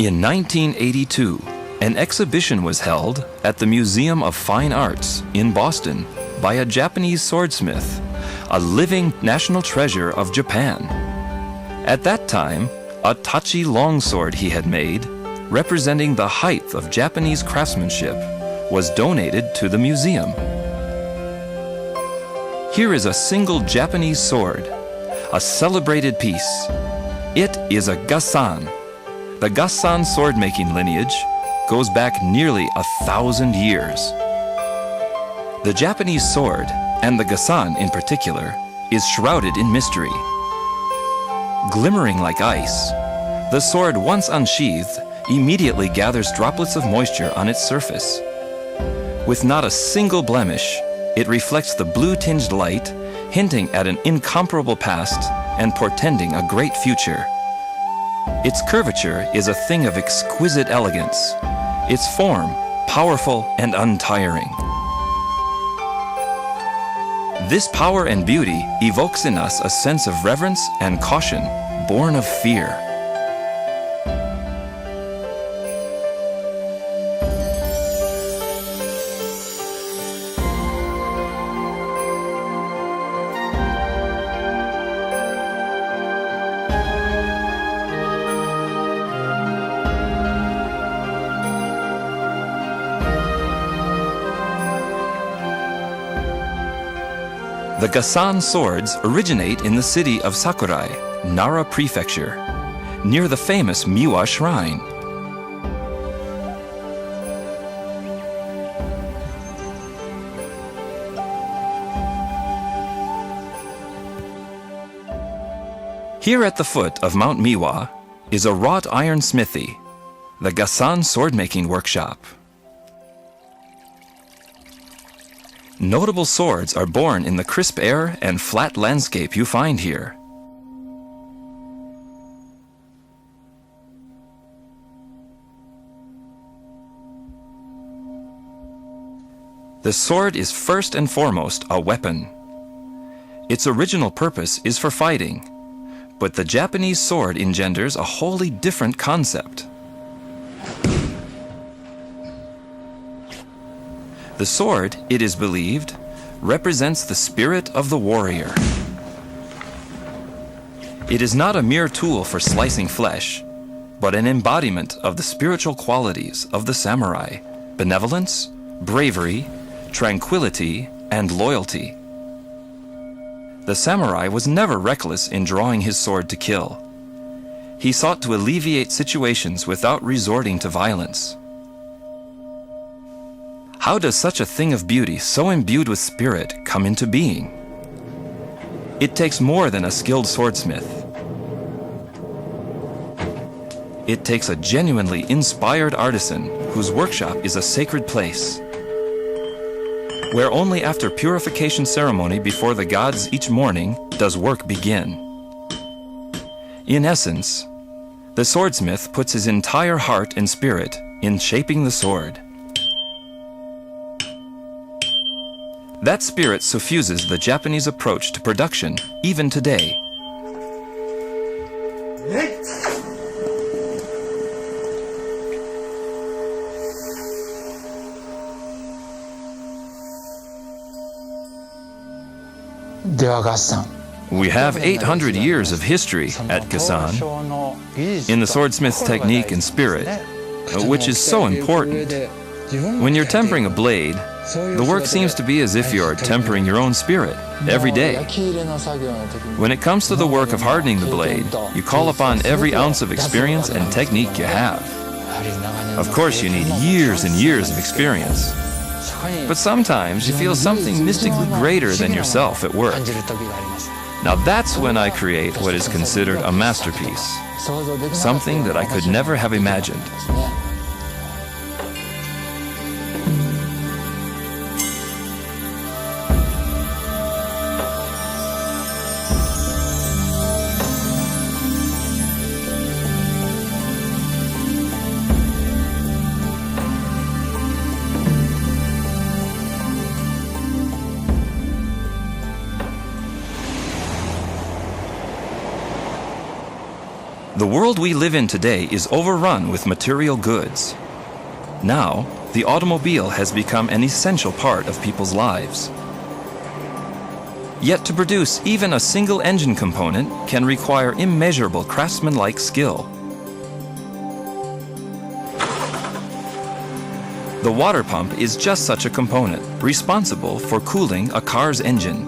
In 1982, an exhibition was held at the Museum of Fine Arts in Boston by a Japanese swordsmith, a living national treasure of Japan. At that time, a tachi longsword he had made, representing the height of Japanese craftsmanship, was donated to the museum. Here is a single Japanese sword, a celebrated piece. It is a gassan. The gassan sword-making lineage goes back nearly 1,000 years. The Japanese sword, and the gassan in particular, is shrouded in mystery. Glimmering like ice, the sword, once unsheathed, immediately gathers droplets of moisture on its surface. With not a single blemish, it reflects the blue-tinged light, hinting at an incomparable past and portending a great future. Its curvature is a thing of exquisite elegance, its form powerful and untiring. This power and beauty evokes in us a sense of reverence and caution, born of fear. The gassan swords originate in the city of Sakurai, Nara Prefecture, near the famous Miwa Shrine. Here at the foot of Mount Miwa is a wrought iron smithy, the gassan sword-making workshop. Notable swords are born in the crisp air and flat landscape you find here. The sword is first and foremost a weapon. Its original purpose is for fighting, but the Japanese sword engenders a wholly different concept. The sword, it is believed, represents the spirit of the warrior. It is not a mere tool for slicing flesh, but an embodiment of the spiritual qualities of the samurai: benevolence, bravery, tranquility, and loyalty. The samurai was never reckless in drawing his sword to kill. He sought to alleviate situations without resorting to violence. How does such a thing of beauty, so imbued with spirit, come into being? It takes more than a skilled swordsmith. It takes a genuinely inspired artisan whose workshop is a sacred place, where only after purification ceremony before the gods each morning does work begin. In essence, the swordsmith puts his entire heart and spirit in shaping the sword. That spirit suffuses the Japanese approach to production, even today. We have 800 years of history at Gassan in the swordsmith's technique and spirit, which is so important. When you're tempering a blade, the work seems to be as if you're tempering your own spirit every day. When it comes to the work of hardening the blade, you call upon every ounce of experience and technique you have. Of course, you need years and years of experience. But sometimes you feel something mystically greater than yourself at work. Now that's when I create what is considered a masterpiece, something that I could never have imagined. The world we live in today is overrun with material goods. Now, the automobile has become an essential part of people's lives. Yet to produce even a single engine component can require immeasurable craftsman-like skill. The water pump is just such a component, responsible for cooling a car's engine.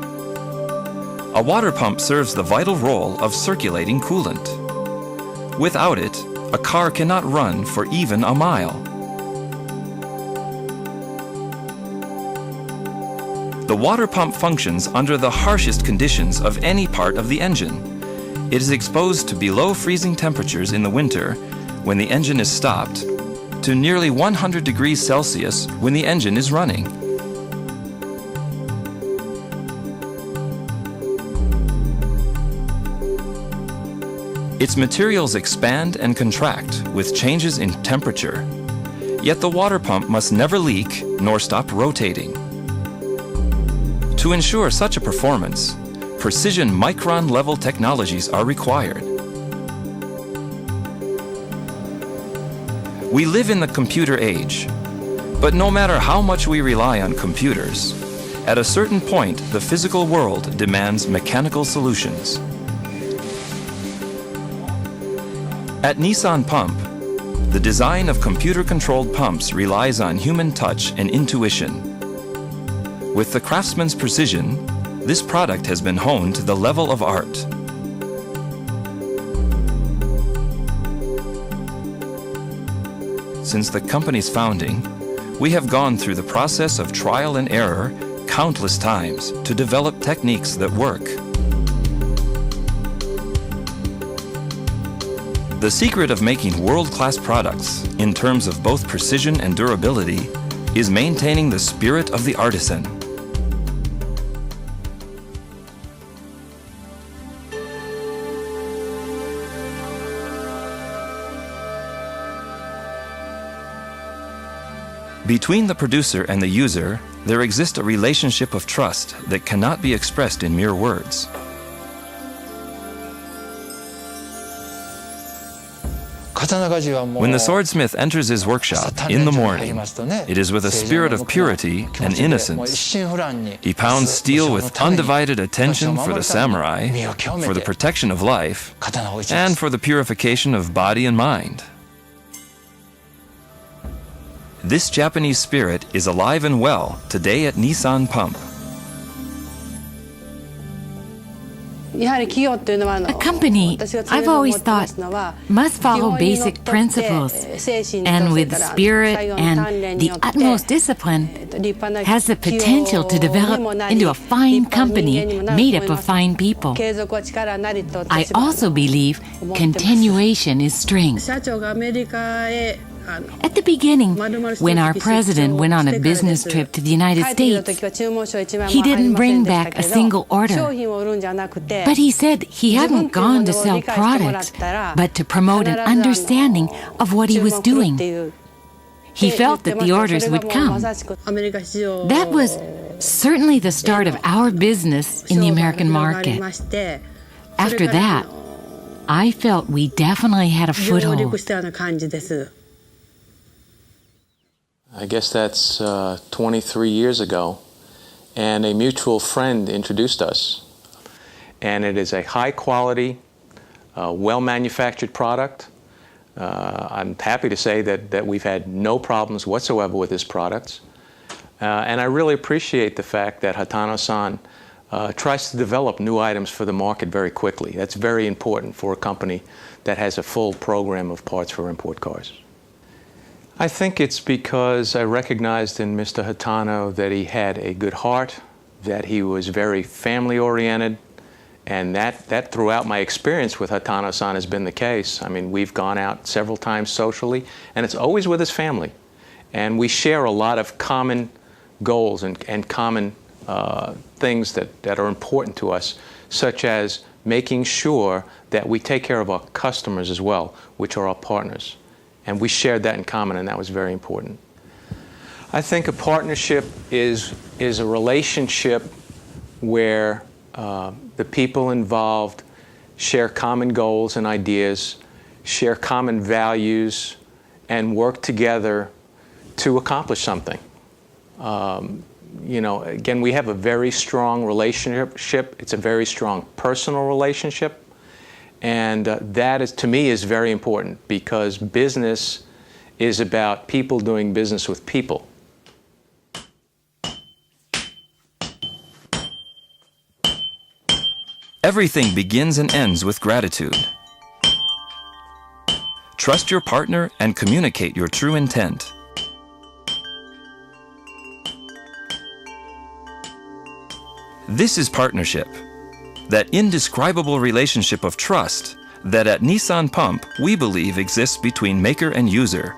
A water pump serves the vital role of circulating coolant. Without it, a car cannot run for even a mile. The water pump functions under the harshest conditions of any part of the engine. It is exposed to below freezing temperatures in the winter when the engine is stopped, to nearly 100 degrees Celsius when the engine is running. Its materials expand and contract with changes in temperature. Yet the water pump must never leak nor stop rotating. To ensure such a performance, precision micron-level technologies are required. We live in the computer age, but no matter how much we rely on computers, at a certain point the physical world demands mechanical solutions. At Nissan Pump, the design of computer-controlled pumps relies on human touch and intuition. With the craftsman's precision, this product has been honed to the level of art. Since the company's founding, we have gone through the process of trial and error countless times to develop techniques that work. The secret of making world-class products, in terms of both precision and durability, is maintaining the spirit of the artisan. Between the producer and the user, there exists a relationship of trust that cannot be expressed in mere words. When the swordsmith enters his workshop in the morning, it is with a spirit of purity and innocence. He pounds steel with undivided attention for the samurai, for the protection of life, and for the purification of body and mind. This Japanese spirit is alive and well today at Nissan Pump. A company, I've always thought, must follow basic principles, and with spirit and the utmost discipline, has the potential to develop into a fine company made up of fine people. I also believe continuation is strength. At the beginning, when our president went on a business trip to the United States, he didn't bring back a single order. But he said he hadn't gone to sell products, but to promote an understanding of what he was doing. He felt that the orders would come. That was certainly the start of our business in the American market. After that, I felt we definitely had a foothold. I guess that's 23 years ago, and a mutual friend introduced us. And it is a high-quality, well-manufactured product. I'm happy to say that we've had no problems whatsoever with this product. And I really appreciate the fact that Hatano-san tries to develop new items for the market very quickly. That's very important for a company that has a full program of parts for import cars. I think it's because I recognized in Mr. Hatano that he had a good heart, that he was very family-oriented, and that throughout my experience with Hatano-san has been the case. I mean, we've gone out several times socially, and it's always with his family. And we share a lot of common goals and common things that are important to us, such as making sure that we take care of our customers as well, which are our partners. And we shared that in common, and that was very important. I think a partnership is a relationship where the people involved share common goals and ideas, share common values, and work together to accomplish something. Again, we have a very strong relationship. It's a very strong personal relationship. And that is, to me, is very important because business is about people doing business with people. Everything begins and ends with gratitude. Trust your partner and communicate your true intent. This is partnership, that indescribable relationship of trust that at Nissan Pump we believe exists between maker and user.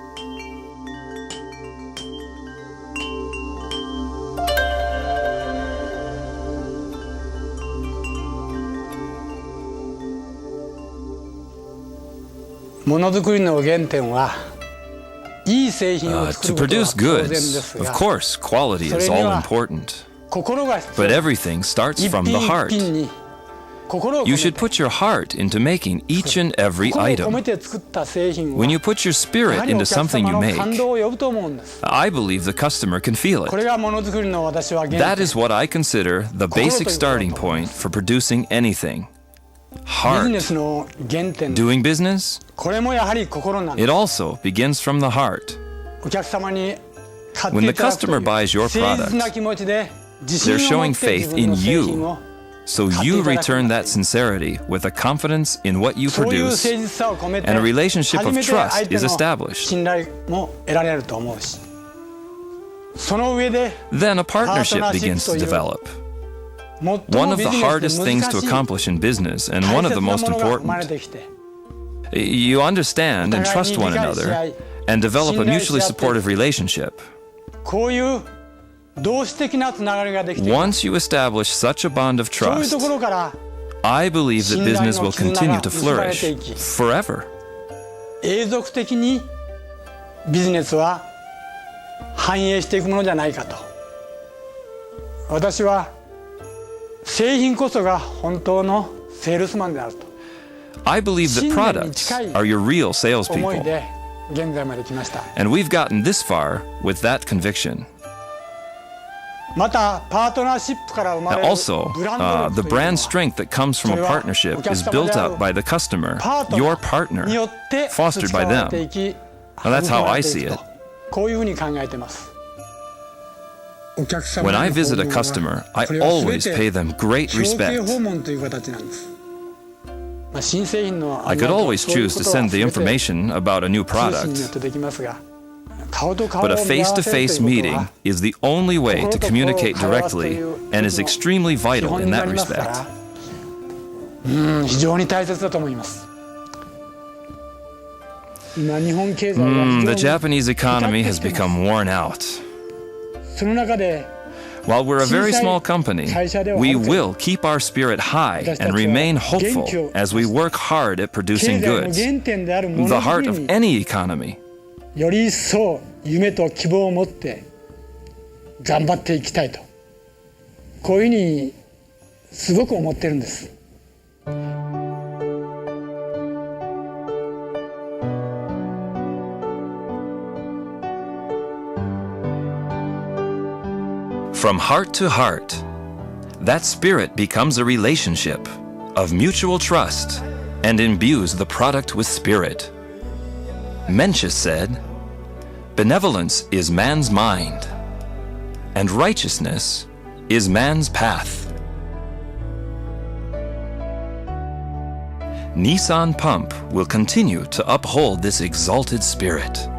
To produce goods, of course, quality is all important. But everything starts from the heart. You should put your heart into making each and every item. When you put your spirit into something you make, I believe the customer can feel it. That is what I consider the basic starting point for producing anything. Heart. Doing business? It also begins from the heart. When the customer buys your product, they're showing faith in you, so you return that sincerity with a confidence in what you produce, and a relationship of trust is established. Then a partnership begins to develop. One of the hardest things to accomplish in business, and one of the most important. You understand and trust one another, and develop a mutually supportive relationship. Once you establish such a bond of trust, I believe that business will continue to flourish forever. I believe that products are your real salespeople, and we've gotten this far with that conviction. Also, the brand strength that comes from a partnership is built up by the customer, your partner, fostered by them. Now, that's how I see it. When I visit a customer, I always pay them great respect. I could always choose to send the information about a new product, but a face-to-face meeting is the only way to communicate directly and is extremely vital in that respect. The Japanese economy has become worn out. While we're a very small company, we will keep our spirit high and remain hopeful as we work hard at producing goods, the heart of any economy. より一層夢と希望を持って頑張っていきたいと、こういうふうにすごく思ってるんです。From heart to heart, that spirit becomes a relationship of mutual trust and imbues the product with spirit. Mencius said, "Benevolence is man's mind, and righteousness is man's path." Nissan Pump will continue to uphold this exalted spirit.